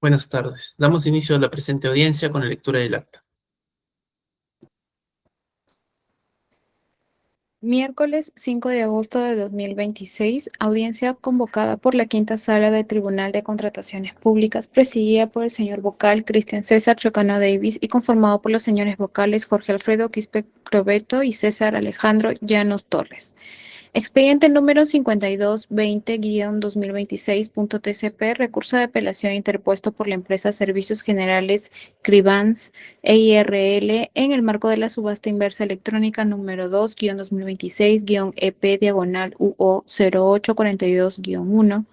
Buenas tardes. Damos inicio a la presente audiencia con la lectura del acta. Miércoles 5 de agosto de 2026, audiencia convocada por la Quinta Sala del Tribunal de Contrataciones Públicas, presidida por el señor vocal Cristian César Chocano Davis y conformado por los señores vocales Jorge Alfredo Quispe Crobeto y César Alejandro Llanos Torres. Expediente número 5220-2026.tcp, recurso de apelación interpuesto por la empresa Servicios Generales Cribans EIRL en el marco de la subasta inversa electrónica número 2-2026-EP UO0842-1,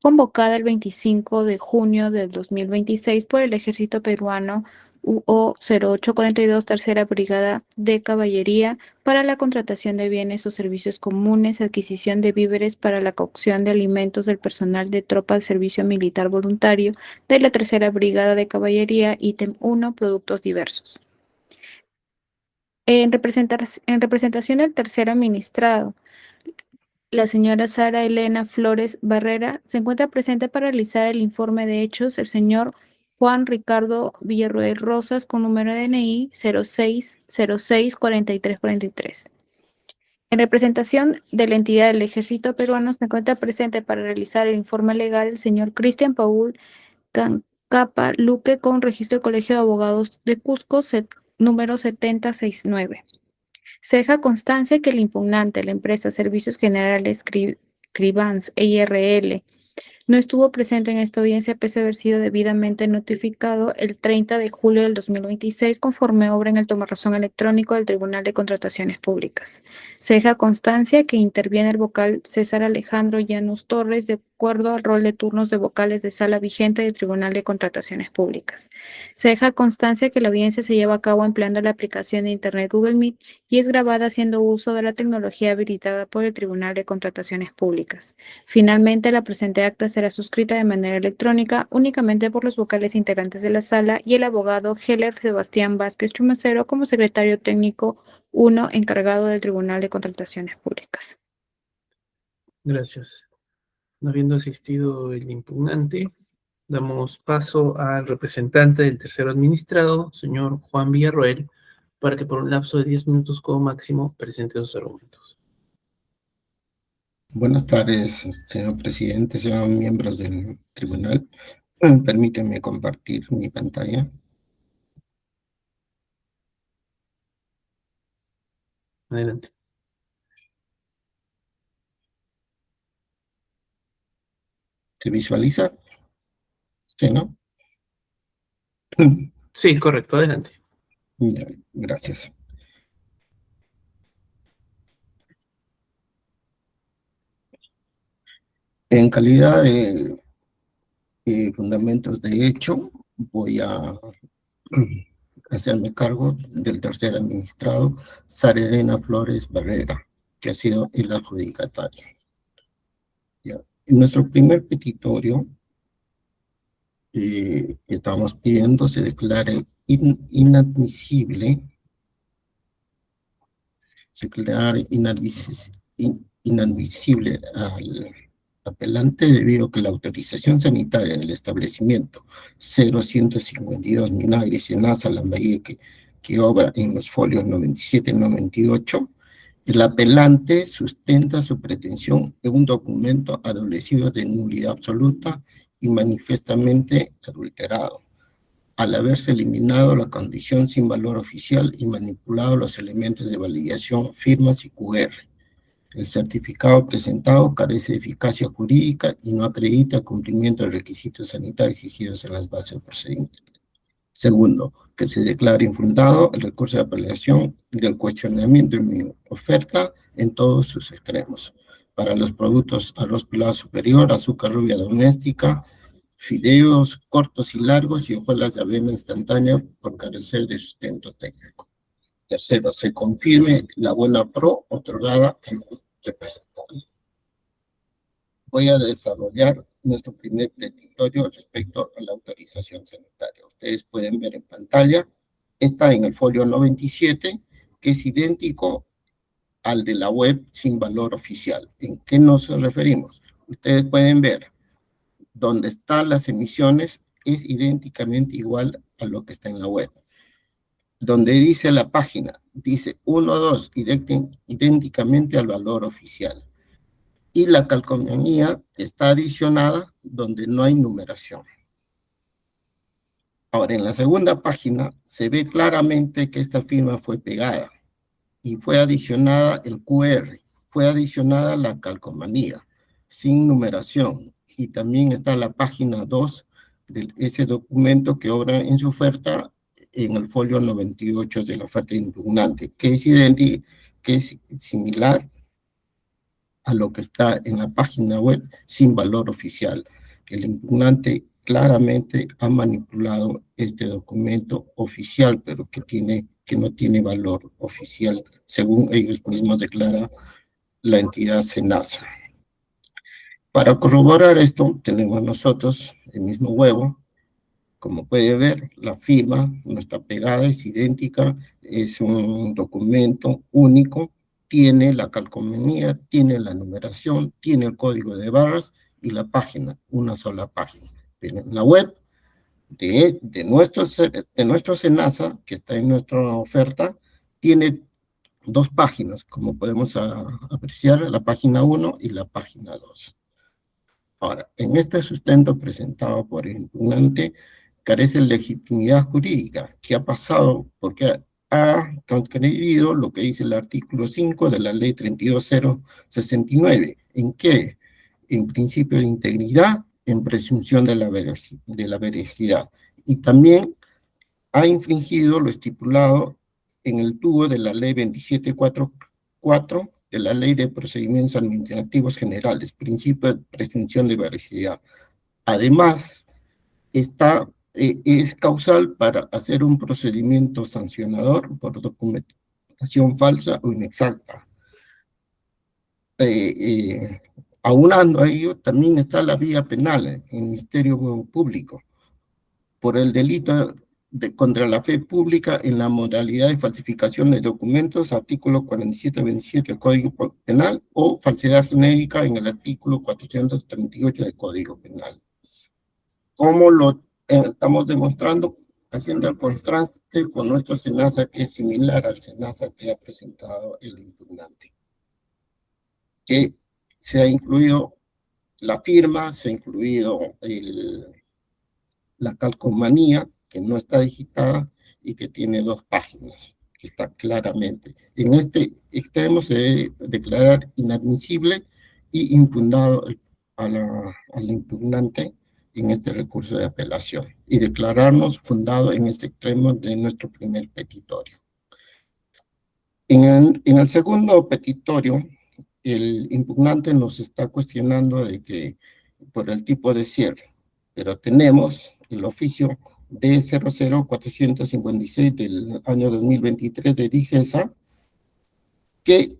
convocada el 25 de junio del 2026 por el Ejército Peruano UO0842 Tercera Brigada de Caballería para la contratación de bienes o servicios comunes, adquisición de víveres para la cocción de alimentos del personal de tropa de servicio militar voluntario de la Tercera Brigada de Caballería, ítem 1, productos diversos. En representación del tercer administrado, la señora Sara Elena Flores Barrera, se encuentra presente para realizar el informe de hechos el señor Juan Ricardo Villarroel Rosas con número de DNI 06064343. En representación de la entidad del Ejército Peruano se encuentra presente para realizar el informe legal el señor Cristian Paul Cancapa Luque con registro del Colegio de Abogados de Cusco, número 7069. Se deja constancia que el impugnante, la empresa Servicios Generales Cribans EIRL, no estuvo presente en esta audiencia pese a haber sido debidamente notificado el 30 de julio del 2026 conforme obra en el tomarrazón electrónico del Tribunal de Contrataciones Públicas. Se deja constancia que interviene el vocal César Alejandro Llanos Torres de acuerdo al rol de turnos de vocales de sala vigente del Tribunal de Contrataciones Públicas. Se deja constancia que la audiencia se lleva a cabo empleando la aplicación de Internet Google Meet y es grabada haciendo uso de la tecnología habilitada por el Tribunal de Contrataciones Públicas. Finalmente, la presente acta será suscrita de manera electrónica únicamente por los vocales integrantes de la sala y el abogado Heller Sebastián Vázquez Chumacero como secretario técnico 1 encargado del Tribunal de Contrataciones Públicas. Gracias. No habiendo asistido el impugnante, damos paso al representante del tercer administrado, señor Juan Villarroel, para que por un lapso de 10 minutos como máximo presente sus argumentos. Buenas tardes, señor presidente, señores miembros del tribunal. Permítanme compartir mi pantalla. Adelante. ¿Se visualiza? Sí, ¿no? Sí, correcto, adelante. Ya, gracias. En calidad de fundamentos de hecho, voy a hacerme cargo del tercer administrado, Sara Elena Flores Barrera, que ha sido el adjudicatario. Ya. En nuestro primer petitorio, estamos pidiendo se declare inadmisible, inadmisible al apelante debido a que la autorización sanitaria del establecimiento 0152 Minagris en Asa Lambayeque, que obra en los folios 97 y 98, el apelante sustenta su pretensión en un documento adolecido de nulidad absoluta y manifiestamente adulterado, al haberse eliminado la condición sin valor oficial y manipulado los elementos de validación, firmas y QR. El certificado presentado carece de eficacia jurídica y no acredita el cumplimiento de requisitos sanitarios exigidos en las bases procedentes. Segundo, que se declare infundado el recurso de apelación del cuestionamiento de mi oferta en todos sus extremos. Para los productos arroz pelado superior, azúcar rubia doméstica, fideos cortos y largos y hojuelas de avena instantánea por carecer de sustento técnico. Tercero, se confirme la buena pro otorgada en el representante. Voy a desarrollar nuestro primer petitorio respecto a la autorización sanitaria. Ustedes pueden ver en pantalla, está en el folio 97, que es idéntico al de la web sin valor oficial. ¿En qué nos referimos? Ustedes pueden ver donde están las emisiones, es idénticamente igual a lo que está en la web. Donde dice la página, dice 1.2, idénticamente al valor oficial. Y la calcomanía está adicionada donde no hay numeración. Ahora, en la segunda página se ve claramente que esta firma fue pegada y fue adicionada el QR, fue adicionada la calcomanía, sin numeración. Y también está la página 2 de ese documento que obra en su oferta en el folio 98 de la oferta impugnante, que es similar a lo que está en la página web sin valor oficial. El impugnante claramente ha manipulado este documento oficial, pero que no tiene valor oficial, según ellos mismos declara la entidad SENASA. Para corroborar esto, tenemos nosotros el mismo huevo. Como puede ver, la firma no está pegada, es idéntica, es un documento único, tiene la calcomanía, tiene la numeración, tiene el código de barras y la página, una sola página. Pero en la web de nuestro SENASA, que está en nuestra oferta, tiene dos páginas, como podemos apreciar, la página 1 y la página 2. Ahora, en este sustento presentado por el impugnante, carece de legitimidad jurídica. ¿Qué ha pasado? Porque ha transgredido lo que dice el artículo 5 de la ley 32069. ¿En qué? En principio de integridad, en presunción de la veracidad. Y también ha infringido lo estipulado en el tubo de la ley 2744 de la ley de procedimientos administrativos generales, principio de presunción de veracidad. Además, es causal para hacer un procedimiento sancionador por documentación falsa o inexacta. Aunando a ello, también está la vía penal en el Ministerio Público por el delito contra la fe pública en la modalidad de falsificación de documentos, artículo 4727 del Código Penal, o falsedad genérica en el artículo 438 del Código Penal. ¿Cómo lo estamos demostrando? Haciendo el contraste con nuestro SENASA, que es similar al SENASA que ha presentado el impugnante. Que se ha incluido la firma, se ha incluido la calcomanía, que no está digitada y que tiene dos páginas, que está claramente. En este extremo se debe declarar inadmisible y infundado al impugnante en este recurso de apelación y declararnos fundado en este extremo de nuestro primer petitorio. En el segundo petitorio, el impugnante nos está cuestionando de que por el tipo de cierre, pero tenemos el oficio D00456 del año 2023 de DIGESA, que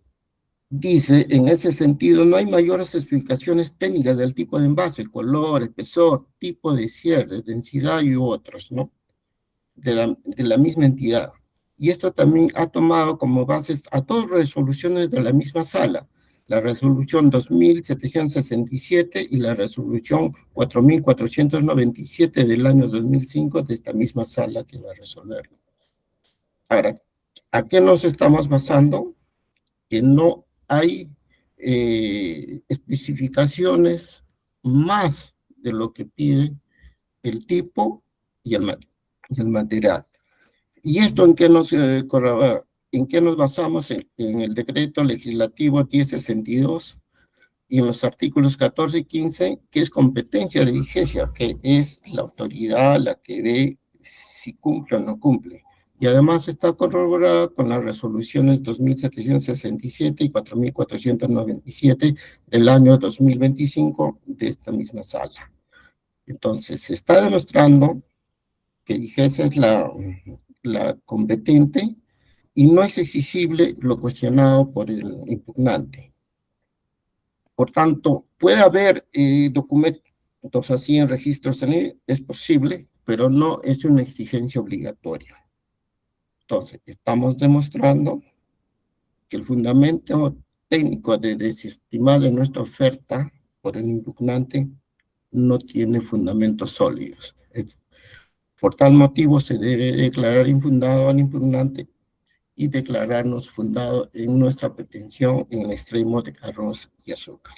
dice, en ese sentido, no hay mayores explicaciones técnicas del tipo de envase, color, espesor, tipo de cierre, densidad y otros, ¿no? De la misma entidad. Y esto también ha tomado como bases a todas las resoluciones de la misma sala, la resolución 2767 y la resolución 4497 del año 2005 de esta misma sala que va a resolverlo. Ahora, ¿a qué nos estamos basando? Que no hay especificaciones más de lo que pide el tipo y el material. ¿Y esto en qué nos basamos? En el decreto legislativo 1062 y en los artículos 14 y 15, que es competencia de vigencia, que es la autoridad la que ve si cumple o no cumple. Y además está corroborada con las resoluciones 2767 y 4497 del año 2025 de esta misma sala. Entonces, se está demostrando que DIGESA es la competente y no es exigible lo cuestionado por el impugnante. Por tanto, puede haber documentos así en registros, es posible, pero no es una exigencia obligatoria. Entonces, estamos demostrando que el fundamento técnico de desestimar nuestra oferta por el impugnante no tiene fundamentos sólidos. Por tal motivo, se debe declarar infundado al impugnante y declararnos fundado en nuestra pretensión en el extremo de arroz y azúcar.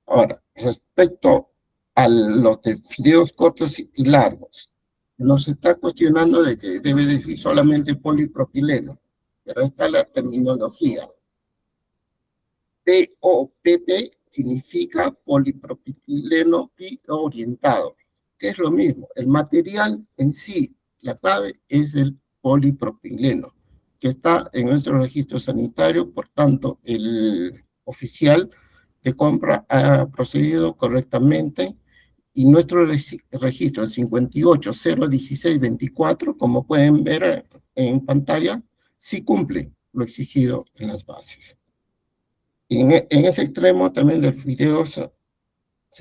Ahora, respecto a los de fideos cortos y largos, nos está cuestionando de que debe decir solamente polipropileno, pero está la terminología. POPP significa polipropileno biorientado, que es lo mismo. El material en sí, la clave es el polipropileno, que está en nuestro registro sanitario, por tanto, el oficial de compra ha procedido correctamente y nuestro registro 5801624, como pueden ver en pantalla, sí cumple lo exigido en las bases. En ese extremo también del fideo se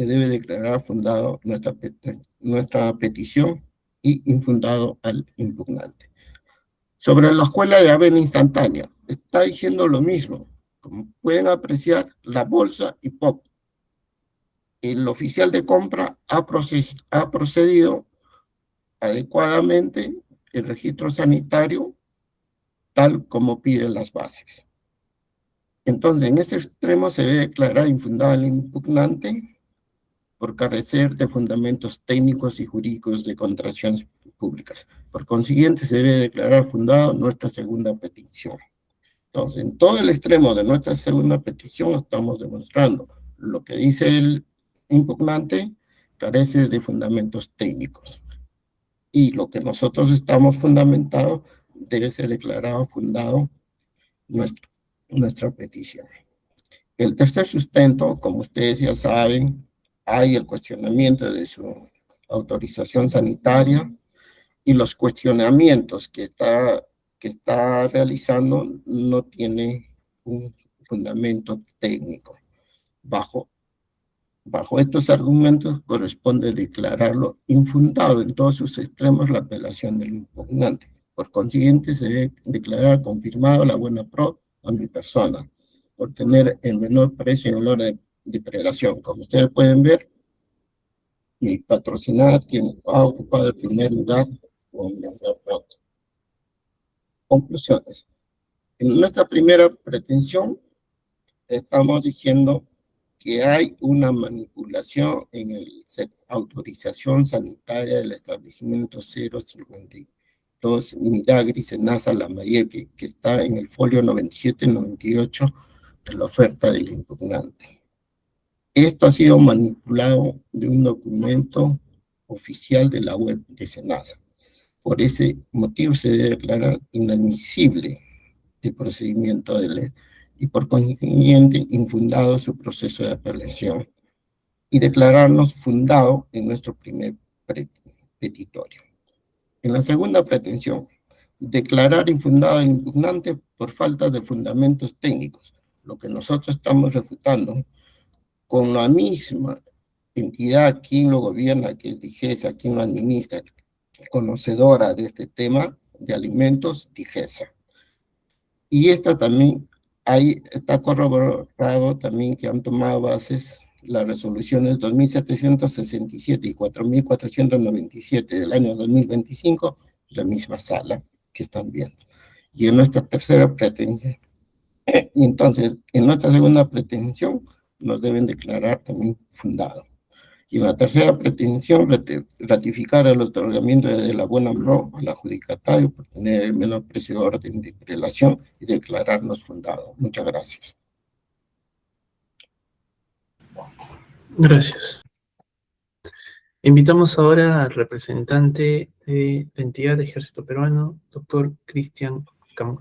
debe declarar fundado nuestra petición y infundado al impugnante. Sobre la hojuela de avena instantánea, está diciendo lo mismo. Como pueden apreciar, la bolsa y POP. El oficial de compra ha procedido adecuadamente el registro sanitario tal como piden las bases. Entonces, en ese extremo se debe declarar infundado el impugnante por carecer de fundamentos técnicos y jurídicos de contrataciones públicas. Por consiguiente, se debe declarar fundado nuestra segunda petición. Entonces, en todo el extremo de nuestra segunda petición estamos demostrando lo que dice el impugnante carece de fundamentos técnicos. Y lo que nosotros estamos fundamentados debe ser declarado fundado nuestra petición. El tercer sustento, como ustedes ya saben, hay el cuestionamiento de su autorización sanitaria y los cuestionamientos que está realizando no tiene un fundamento técnico. Bajo estos argumentos corresponde declararlo infundado en todos sus extremos la apelación del impugnante. Por consiguiente, se debe declarar confirmado la buena pro a mi persona por tener el menor precio en honor de prelación. Como ustedes pueden ver, mi patrocinada ha ocupado el primer lugar con menor nota. Conclusiones. En nuestra primera pretensión, estamos diciendo que hay una manipulación en la autorización sanitaria del establecimiento 052 Midagri Senasa Lambayeque, que está en el folio 97-98 de la oferta del impugnante. Esto ha sido manipulado de un documento oficial de la web de Senasa. Por ese motivo se debe declarar inadmisible el procedimiento de ley y por consiguiente infundado su proceso de apelación y declararnos fundado en nuestro primer petitorio. En la segunda pretensión, declarar infundado al impugnante por falta de fundamentos técnicos, lo que nosotros estamos refutando con la misma entidad, quien lo gobierna, que es DIGESA, quien lo administra, conocedora de este tema de alimentos, DIGESA. Y esta también, ahí está corroborado también que han tomado bases las resoluciones 2767 y 4497 del año 2025, la misma sala que están viendo. Y en nuestra tercera pretensión, y entonces, en nuestra segunda pretensión, nos deben declarar también fundado. Y en la tercera pretensión, ratificar el otorgamiento de la buena pro al adjudicatario por tener el menor precio de orden de prelación y declararnos fundado. Muchas gracias. Gracias. Invitamos ahora al representante de la entidad de Ejército Peruano, doctor Cristian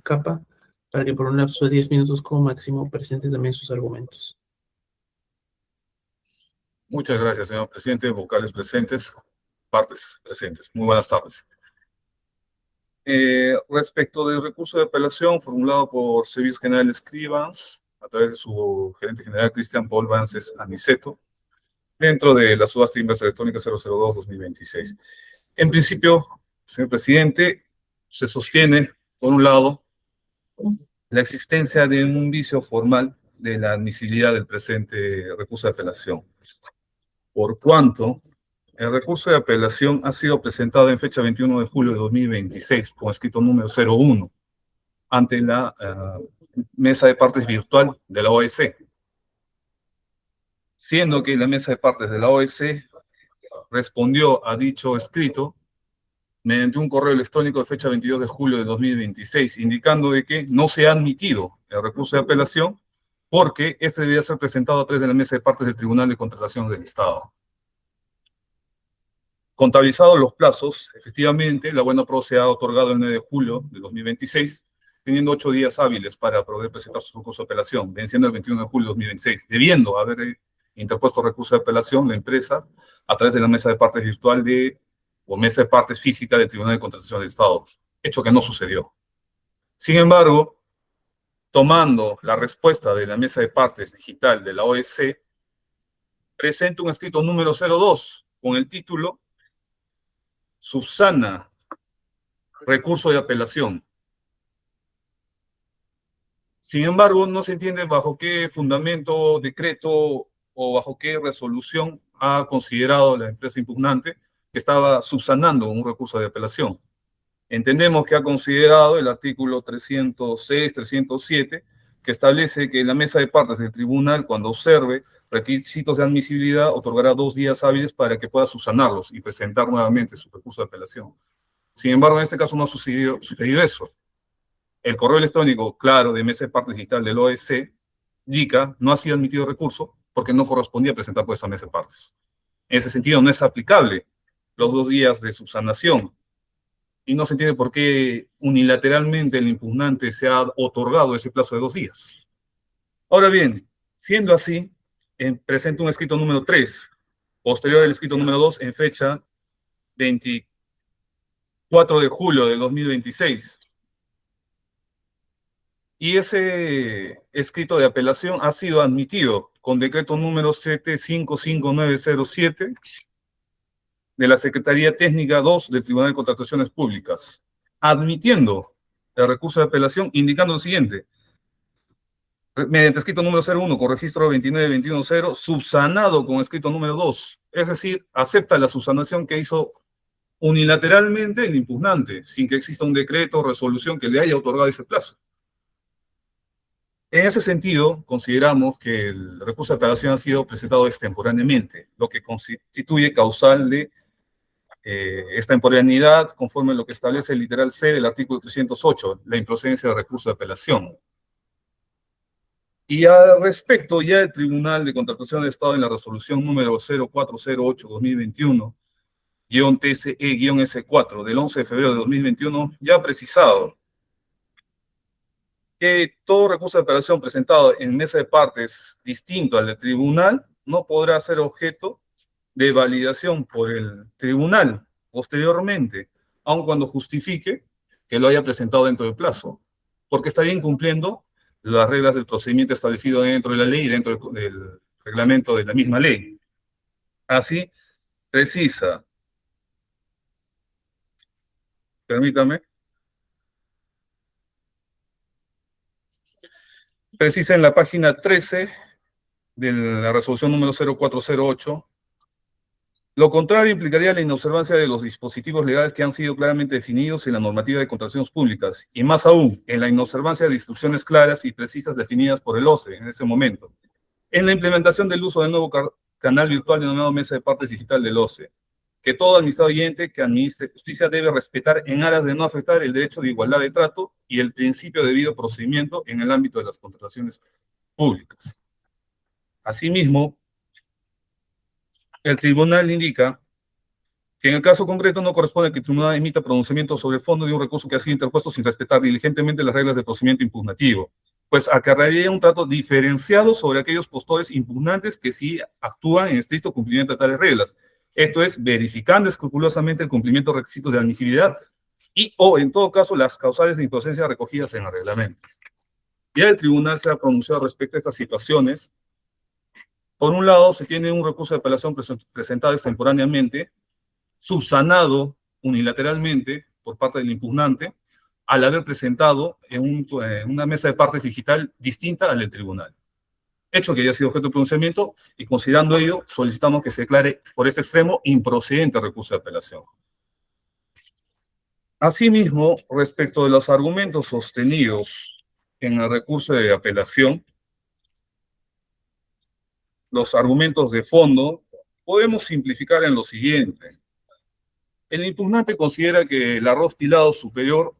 Capa, para que por un lapso de 10 minutos como máximo presente también sus argumentos. Muchas gracias, señor presidente, vocales presentes, partes presentes. Muy buenas tardes. Respecto del recurso de apelación formulado por Servicios Generales Escribans, a través de su gerente general Cristian Paul Vances Aniceto, dentro de la subasta inversa electrónica 002-2026. En principio, señor presidente, se sostiene, por un lado, la existencia de un vicio formal de la admisibilidad del presente recurso de apelación, por cuanto El recurso de apelación ha sido presentado en fecha 21 de julio de 2026 con escrito número 01 ante la mesa de partes virtual de la OEC, siendo que la mesa de partes de la OEC respondió a dicho escrito mediante un correo electrónico de fecha 22 de julio de 2026, indicando de que no se ha admitido el recurso de apelación porque este debía ser presentado a través de la mesa de partes del Tribunal de Contratación del Estado. Contabilizados los plazos, efectivamente, la buena pro se ha otorgado el 9 de julio de 2026, teniendo 8 días hábiles para poder presentar su recurso de apelación, venciendo el 21 de julio de 2026, debiendo haber interpuesto recurso de apelación la empresa a través de la mesa de partes virtual o mesa de partes física del Tribunal de Contratación del Estado, hecho que no sucedió. Sin embargo, tomando la respuesta de la mesa de partes digital de la OEC, presenta un escrito número 02 con el título Subsana recurso de apelación. Sin embargo, no se entiende bajo qué fundamento, decreto o bajo qué resolución ha considerado la empresa impugnante que estaba subsanando un recurso de apelación. Entendemos que ha considerado el artículo 306, 307, que establece que la mesa de partes del tribunal, cuando observe requisitos de admisibilidad, otorgará 2 días hábiles para que pueda subsanarlos y presentar nuevamente su recurso de apelación. Sin embargo, en este caso no ha sucedido eso. El correo electrónico, claro, de mesa de partes digital del OEC, indica, no ha sido admitido recurso porque no correspondía presentar por esa mesa de partes. En ese sentido, no es aplicable los 2 días de subsanación. Y no se entiende por qué unilateralmente el impugnante se ha otorgado ese plazo de 2 días. Ahora bien, siendo así, presenta un escrito número 3, posterior al escrito número 2, en fecha 24 de julio de 2026. Y ese escrito de apelación ha sido admitido con decreto número 755907 de la Secretaría Técnica 2 del Tribunal de Contrataciones Públicas, admitiendo el recurso de apelación, indicando lo siguiente: mediante escrito número 01 con registro 29210, subsanado con escrito número 2, es decir, acepta la subsanación que hizo unilateralmente el impugnante, sin que exista un decreto o resolución que le haya otorgado ese plazo. En ese sentido, consideramos que el recurso de apelación ha sido presentado extemporáneamente, lo que constituye causal de extemporaneidad conforme a lo que establece el literal C del artículo 308, la improcedencia de recurso de apelación. Y al respecto, ya el Tribunal de Contratación del Estado en la resolución número 0408-2021-TCE-S4 del 11 de febrero de 2021 ya ha precisado que todo recurso de apelación presentado en mesa de partes distinto al del tribunal no podrá ser objeto de validación por el tribunal posteriormente, aun cuando justifique que lo haya presentado dentro del plazo, porque estaría incumpliendo las reglas del procedimiento establecido dentro de la ley y dentro del reglamento de la misma ley. Así, precisa, permítame, precisa en la página 13 de la resolución número 0408, lo contrario implicaría la inobservancia de los dispositivos legales que han sido claramente definidos en la normativa de contrataciones públicas, y más aún, en la inobservancia de instrucciones claras y precisas definidas por el OCE en ese momento, en la implementación del uso del nuevo canal virtual denominado mesa de partes digital del OCE, que todo administrador y ente que administre justicia debe respetar en aras de no afectar el derecho de igualdad de trato y el principio de debido procedimiento en el ámbito de las contrataciones públicas. Asimismo, el tribunal indica que en el caso concreto no corresponde que el tribunal emita pronunciamiento sobre el fondo de un recurso que ha sido interpuesto sin respetar diligentemente las reglas de procedimiento impugnativo, pues acarrearía un trato diferenciado sobre aquellos postores impugnantes que sí actúan en estricto cumplimiento de tales reglas. Esto es, verificando escrupulosamente el cumplimiento de requisitos de admisibilidad o, en todo caso, las causales de improcedencia recogidas en el reglamento. Ya el tribunal se ha pronunciado respecto a estas situaciones. Por un lado, se tiene un recurso de apelación presentado extemporáneamente, subsanado unilateralmente por parte del impugnante, al haber presentado en una mesa de partes digital distinta al del tribunal. hecho que ya ha sido objeto de pronunciamiento, y considerando ello, solicitamos que se declare por este extremo improcedente el recurso de apelación. Asimismo, respecto de los argumentos sostenidos en el recurso de apelación, los argumentos de fondo, podemos simplificar en lo siguiente. El impugnante considera que el arroz pilado superior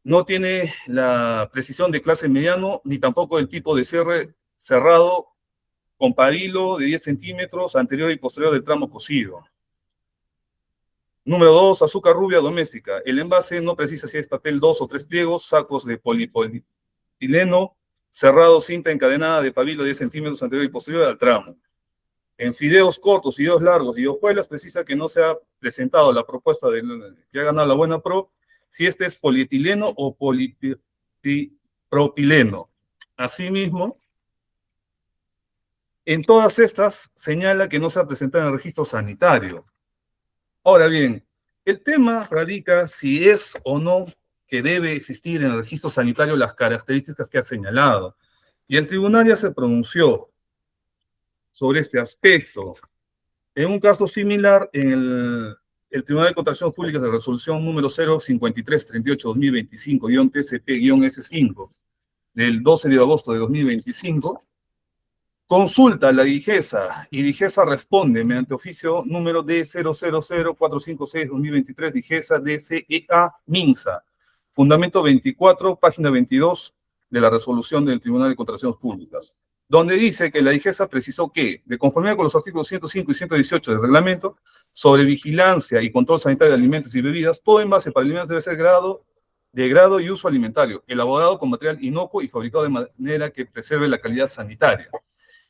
no tiene la precisión de clase mediano, ni tampoco el tipo de cierre cerrado con parilo de 10 centímetros anterior y posterior del tramo cocido. Número 2, azúcar rubia doméstica. El envase no precisa si es papel 2 o 3 pliegos, sacos de polipropileno, cerrado, cinta encadenada de pabilo de 10 centímetros anterior y posterior al tramo. En fideos cortos, fideos largos y hojuelas, precisa que no se ha presentado la propuesta que ha ganado la buena pro, si este es polietileno o polipropileno. Asimismo, en todas estas señala que no se ha presentado en el registro sanitario. Ahora bien, el tema radica si es o no que debe existir en el registro sanitario las características que ha señalado. Y el tribunal ya se pronunció sobre este aspecto. En un caso similar, en el Tribunal de Contrataciones Públicas de Resolución número 05338-2025-TCP-S5 del 12 de agosto de 2025, consulta la DIGESA y DIGESA responde mediante oficio número D000456-2023, DIGESA DCEA MINSA, fundamento 24, página 22 de la resolución del Tribunal de Contrataciones Públicas, donde dice que la DIGESA precisó que, de conformidad con los artículos 105 y 118 del reglamento, sobre vigilancia y control sanitario de alimentos y bebidas, todo envase para alimentos debe ser de grado y uso alimentario, elaborado con material inocuo y fabricado de manera que preserve la calidad sanitaria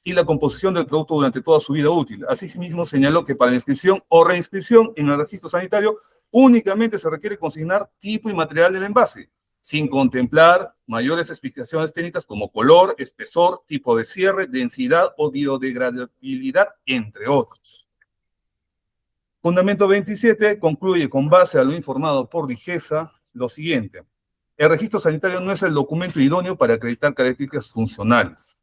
y la composición del producto durante toda su vida útil. Asimismo, señaló que para la inscripción o reinscripción en el registro sanitario únicamente se requiere consignar tipo y material del envase, sin contemplar mayores especificaciones técnicas como color, espesor, tipo de cierre, densidad o biodegradabilidad, entre otros. Fundamento 27 concluye con base a lo informado por DIGESA lo siguiente. El registro sanitario no es el documento idóneo para acreditar características funcionales.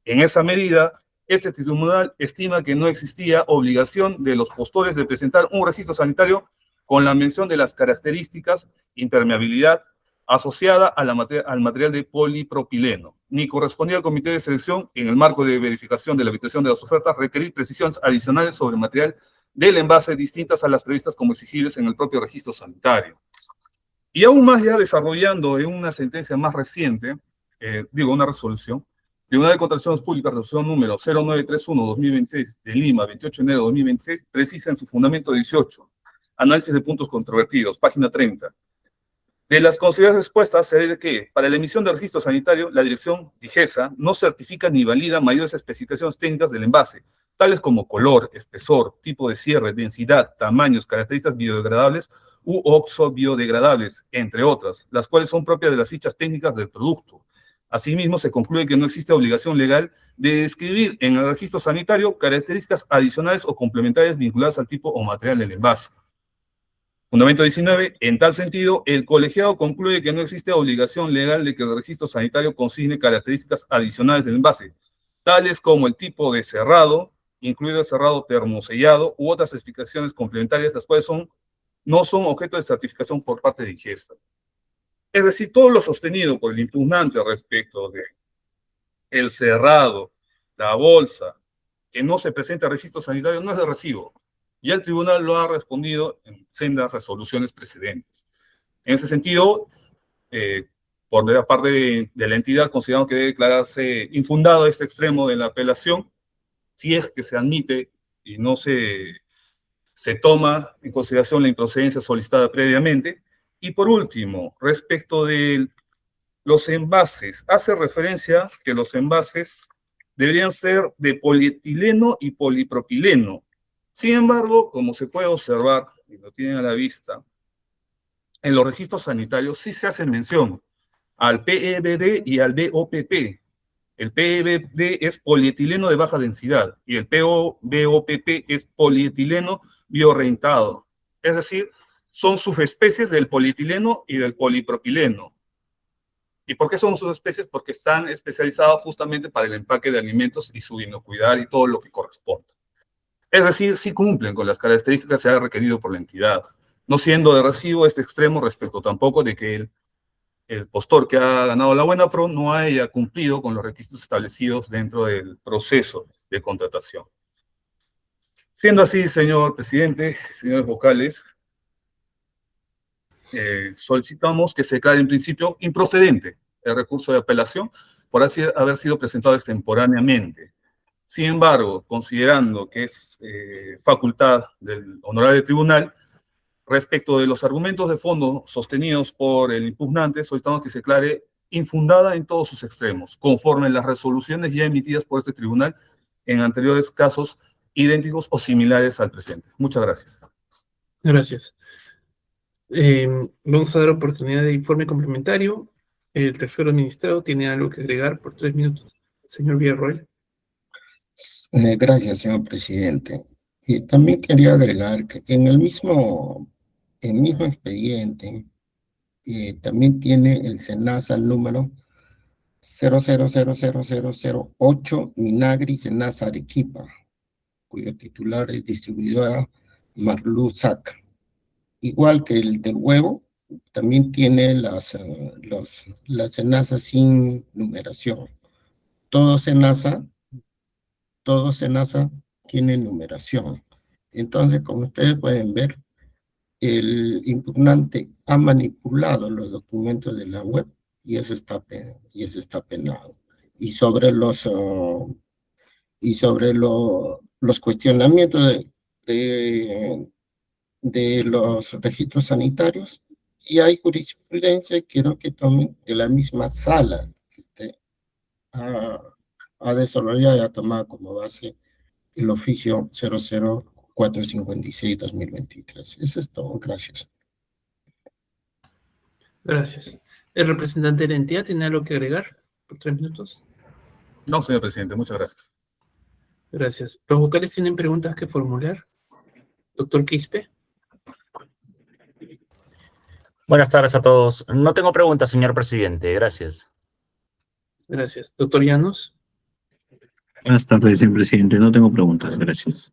En esa medida, este tribunal estima que no existía obligación de los postores de presentar un registro sanitario con la mención de las características, impermeabilidad, asociada a al material de polipropileno, ni correspondía al comité de selección, en el marco de verificación de la habitación de las ofertas, requerir precisiones adicionales sobre el material del envase distintas a las previstas como exigibles en el propio registro sanitario. Y aún más ya desarrollando en una sentencia más reciente, una resolución, Tribunal de Contrataciones Públicas, resolución número 0931-2026 de Lima, 28 de enero de 2026, precisa en su fundamento 18, análisis de puntos controvertidos, página 30. De las consideraciones expuestas se ve que para la emisión del registro sanitario, la dirección DIGESA no certifica ni valida mayores especificaciones técnicas del envase, tales como color, espesor, tipo de cierre, densidad, tamaños, características biodegradables u oxo-biodegradables, entre otras, las cuales son propias de las fichas técnicas del producto. Asimismo, se concluye que no existe obligación legal de describir en el registro sanitario características adicionales o complementarias vinculadas al tipo o material del envase. Fundamento 19. En tal sentido, el colegiado concluye que no existe obligación legal de que el registro sanitario consigne características adicionales del envase, tales como el tipo de cerrado, incluido el cerrado termosellado, u otras explicaciones complementarias, las cuales no son objeto de certificación por parte de DIGESA. Es decir, todo lo sostenido por el impugnante respecto de el cerrado, la bolsa, que no se presenta al registro sanitario, no es de recibo. Y el tribunal lo ha respondido en sendas resoluciones precedentes. En ese sentido, por la parte de la entidad, consideramos que debe declararse infundado este extremo de la apelación, si es que se admite y no se toma en consideración la improcedencia solicitada previamente. Y por último, respecto de los envases, hace referencia que los envases deberían ser de polietileno y polipropileno. Sin embargo, como se puede observar, y lo tienen a la vista, en los registros sanitarios sí se hace mención al PEBD y al BOPP. El PEBD es polietileno de baja densidad y el BOPP es polietileno biorreintado. Es decir, son subespecies del polietileno y del polipropileno. ¿Y por qué son subespecies? Porque están especializados justamente para el empaque de alimentos y su inocuidad y todo lo que corresponde. Es decir, sí cumplen con las características que se ha requerido por la entidad, no siendo de recibo este extremo respecto tampoco de que el postor que ha ganado la buena pro no haya cumplido con los requisitos establecidos dentro del proceso de contratación. Siendo así, señor presidente, señores vocales, solicitamos que se declare en principio improcedente el recurso de apelación por así haber sido presentado extemporáneamente. Sin embargo, considerando que es facultad del honorable tribunal, respecto de los argumentos de fondo sostenidos por el impugnante, solicitamos que se declare infundada en todos sus extremos, conforme a las resoluciones ya emitidas por este tribunal en anteriores casos idénticos o similares al presente. Muchas gracias. Gracias. Vamos a dar oportunidad de informe complementario. El tercero administrado tiene algo que agregar por 3 minutos. Señor Villarroel. Gracias, señor presidente. Y también quería agregar que en el mismo expediente también tiene el SENASA número 000008 Minagri Senasa Arequipa, cuyo titular es distribuidora Marlu Sac. Igual que el del huevo, también tiene las Senasa sin numeración. Todo Senasa tiene numeración. Entonces, como ustedes pueden ver, el impugnante ha manipulado los documentos de la web y eso está penado. Y sobre los cuestionamientos de los registros sanitarios, y hay jurisprudencia, quiero que tomen de la misma sala que usted ha desarrollado y ha tomado como base el oficio 00456-2023. Eso es todo, gracias. Gracias. ¿El representante de la entidad tiene algo que agregar por 3 minutos? No, señor presidente, muchas gracias. Gracias. ¿Los vocales tienen preguntas que formular? Doctor Quispe. Buenas tardes a todos. No tengo preguntas, señor presidente. Gracias. Gracias. Doctor Llanos. Buenas tardes, señor presidente. No tengo preguntas, gracias.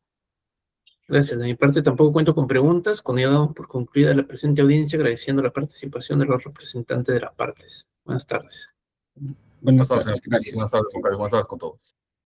Gracias. De mi parte tampoco cuento con preguntas. Con ello damos por concluida la presente audiencia, agradeciendo la participación de los representantes de las partes. Buenas tardes. Buenas tardes, gracias. Buenas tardes con todos.